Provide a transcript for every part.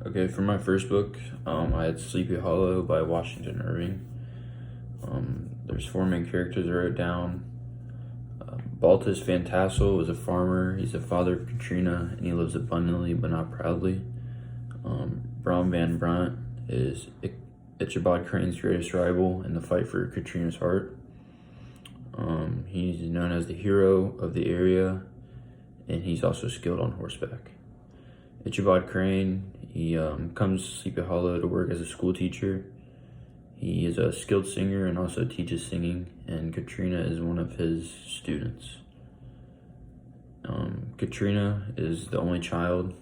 Okay, for my first book, I had Sleepy Hollow by Washington Irving. There's four main characters I wrote down. Baltus Van Tassel is a farmer. He's the father of Katrina, and he lives abundantly but not proudly. Brom Van Brunt is Ichabod Crane's greatest rival in the fight for Katrina's heart. He's known as the hero of the area, and he's also skilled on horseback. Ichabod Crane, he comes to Sleepy Hollow to work as a school teacher. He is a skilled singer and also teaches singing, and Katrina is one of his students. Katrina is the only child,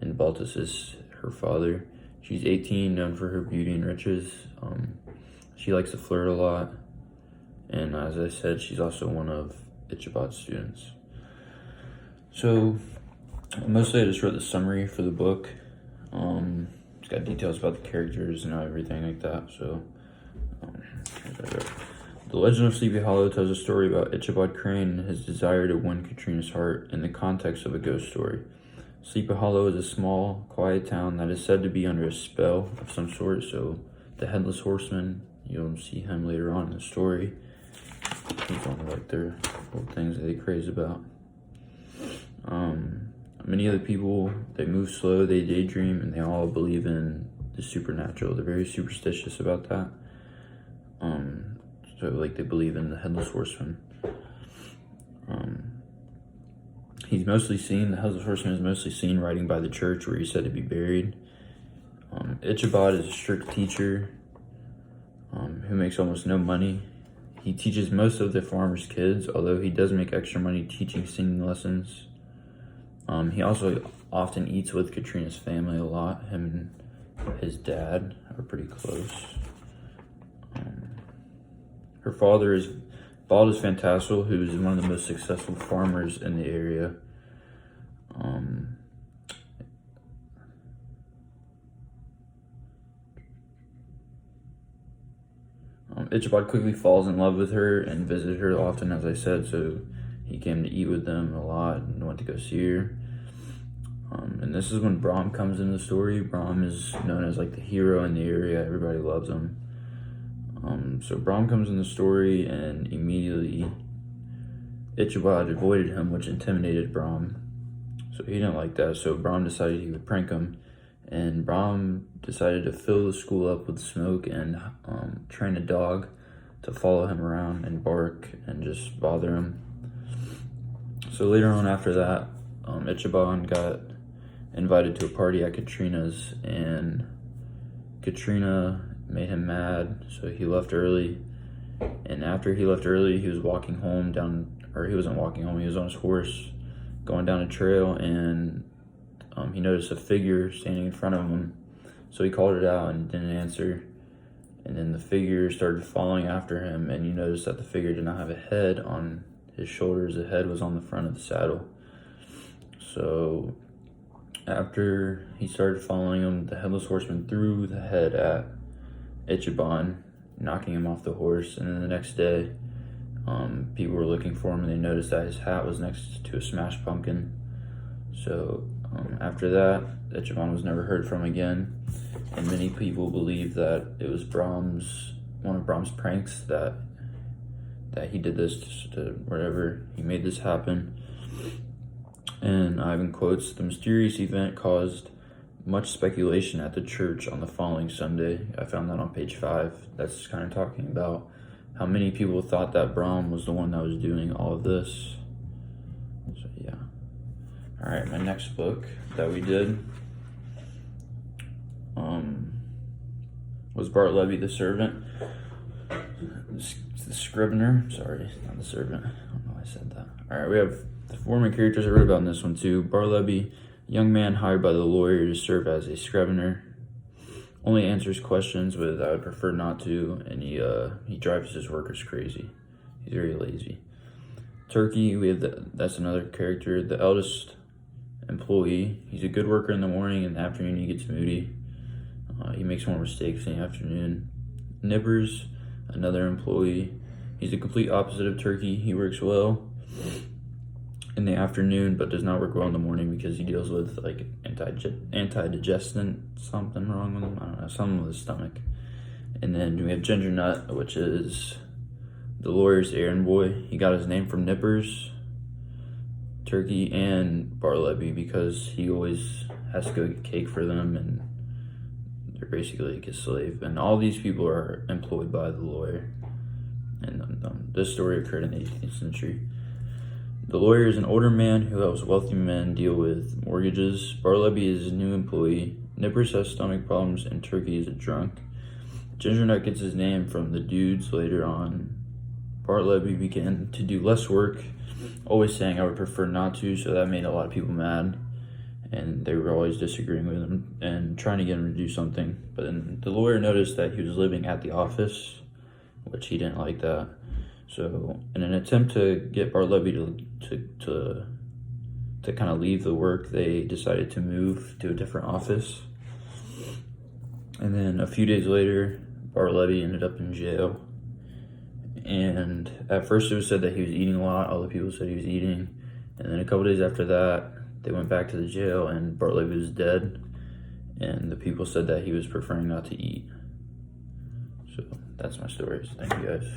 and Baltus is her father. She's 18, known for her beauty and riches. She likes to flirt a lot, and as I said, she's also one of Ichabod's students. So, mostly I just wrote the summary for the book. It's got details about the characters and everything like that. So, The Legend of Sleepy Hollow tells a story about Ichabod Crane and his desire to win Katrina's heart in the context of a ghost story. Sleepy Hollow is a small, quiet town that is said to be under a spell of some sort. So, the Headless Horseman, you'll see him later on in the story. He's one of like their little things that they craze about. Many of the people, they move slow, they daydream, and they all believe in the supernatural. They're very superstitious about that. So like they believe in the Headless Horseman. The Headless Horseman is mostly seen riding by the church where he's said to be buried. Ichabod is a strict teacher who makes almost no money. He teaches most of the farmers' kids, although he does make extra money teaching singing lessons. He also often eats with Katrina's family a lot. Him and his dad are pretty close. Her father is Baltus Van Tassel, who is one of the most successful farmers in the area. Ichabod quickly falls in love with her and visited her often, as I said, so he came to eat with them a lot and went to go see her. And this is when Brom comes into the story. Brom is known as like the hero in the area. Everybody loves him. So Brom comes in the story, and immediately Ichabod avoided him, which intimidated Brom. So he didn't like that. So Brom decided he would prank him, and Brom decided to fill the school up with smoke and train a dog to follow him around and bark and just bother him. So later on after that, Ichabod got invited to a party at Katrina's, and Katrina made him mad, so he left early. And after he left early, he was walking home he wasn't walking home, he was on his horse going down a trail, and he noticed a figure standing in front of him. So he called it out and didn't answer. And then the figure started following after him, and you noticed that the figure did not have a head on his shoulders. The head was on the front of the saddle. So after he started following him, the Headless Horseman threw the head at Ichabod, knocking him off the horse. And then the next day, people were looking for him, and they noticed that his hat was next to a smashed pumpkin. So after that, Ichabod was never heard from again, and many people believe that it was one of Brom's pranks that he did this to whatever, he made this happen. And Ivan quotes, "The mysterious event caused much speculation at the church on the following Sunday." I found that on page 5. That's kind of talking about how many people thought that Brom was the one that was doing all of this. So yeah. Alright, my next book that we did was Bartleby the Servant. The Scrivener. Sorry, not the servant. I don't know why I said that. Alright, we have the four main characters I wrote about in this one too. Bartleby, young man hired by the lawyer to serve as a scrivener. Only answers questions with "I would prefer not to," and he drives his workers crazy. He's very lazy. Turkey, that's another character, the eldest employee. He's a good worker in the morning, in the afternoon he gets moody. He makes more mistakes in the afternoon. Nibbers, another employee. He's the complete opposite of Turkey. He works well. in the afternoon, but does not work well in the morning because he deals with like anti-digestant, something wrong with him. I don't know, something with his stomach. And then we have Ginger Nut, which is the lawyer's errand boy. He got his name from Nippers, Turkey, and Bartleby because he always has to go get cake for them, and they're basically like his slave. And all these people are employed by the lawyer. And this story occurred in the 18th century. The lawyer is an older man who helps wealthy men deal with mortgages. Bartleby is a new employee. Nippers has stomach problems, and Turkey is a drunk. Ginger Nut gets his name from the dudes later on. Bartleby began to do less work, always saying I would prefer not to, so that made a lot of people mad. And they were always disagreeing with him and trying to get him to do something. But then the lawyer noticed that he was living at the office, which he didn't like that. So in an attempt to get Bartleby to kind of leave the work, they decided to move to a different office. And then a few days later, Bartleby ended up in jail. And at first it was said that he was eating a lot. Other people said he was eating. And then a couple days after that, they went back to the jail and Bartleby was dead. And the people said that he was preferring not to eat. So that's my story. So thank you guys.